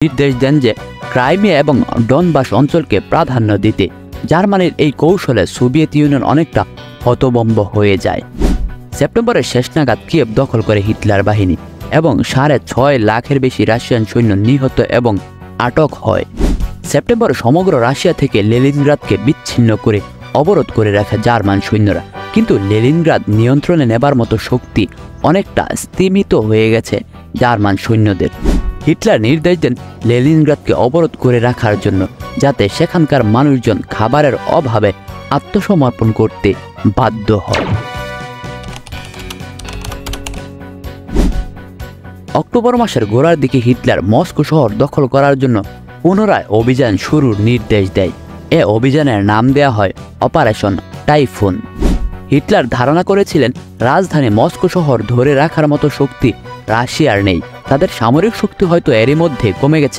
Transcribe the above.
নির্দেশ দেন যে ক্রাইমিয়া এবং ডনবাস অঞ্চলকে প্রাধান্য দিতে। জার্মানির এই কৌশলে সোভিয়েত ইউনিয়ন অনেকটা হতভম্ব হয়ে যায়। সেপ্টেম্বরের শেষ নাগাদ কিয়েভ দখল করে হিটলার বাহিনী এবং 6.5 লাখের বেশি রাশিয়ান সৈন্য নিহত এবং আটক হয়। সেপ্টেম্বরে সমগ্র রাশিয়া থেকে লেনিনগ্রাদকে বিচ্ছিন্ন করে অবরোধ করে রাখে জার্মান সৈন্যরা, কিন্তু লেনিনগ্রাদ নিয়ন্ত্রণে নেবার মতো শক্তি অনেকটা স্তিমিত হয়ে গেছে জার্মান সৈন্যদের। হিটলার নির্দেশ দেন লেনিনগ্রাদকে অবরোধ করে রাখার জন্য, যাতে সেখানকার মানুষজন খাবারের অভাবে আত্মসমর্পণ করতে বাধ্য হয়। অক্টোবর মাসের গোড়ার দিকে হিটলার মস্কো শহর দখল করার জন্য পুনরায় অভিযান শুরুর নির্দেশ দেয়। এ অভিযানের নাম দেয়া হয় অপারেশন টাইফুন। হিটলার ধারণা করেছিলেন রাজধানী মস্কো শহর ধরে রাখার মতো শক্তি রাশিয়ার নেই। তাদের সামরিক শক্তি হয়তো এরই মধ্যে কমে গেছে,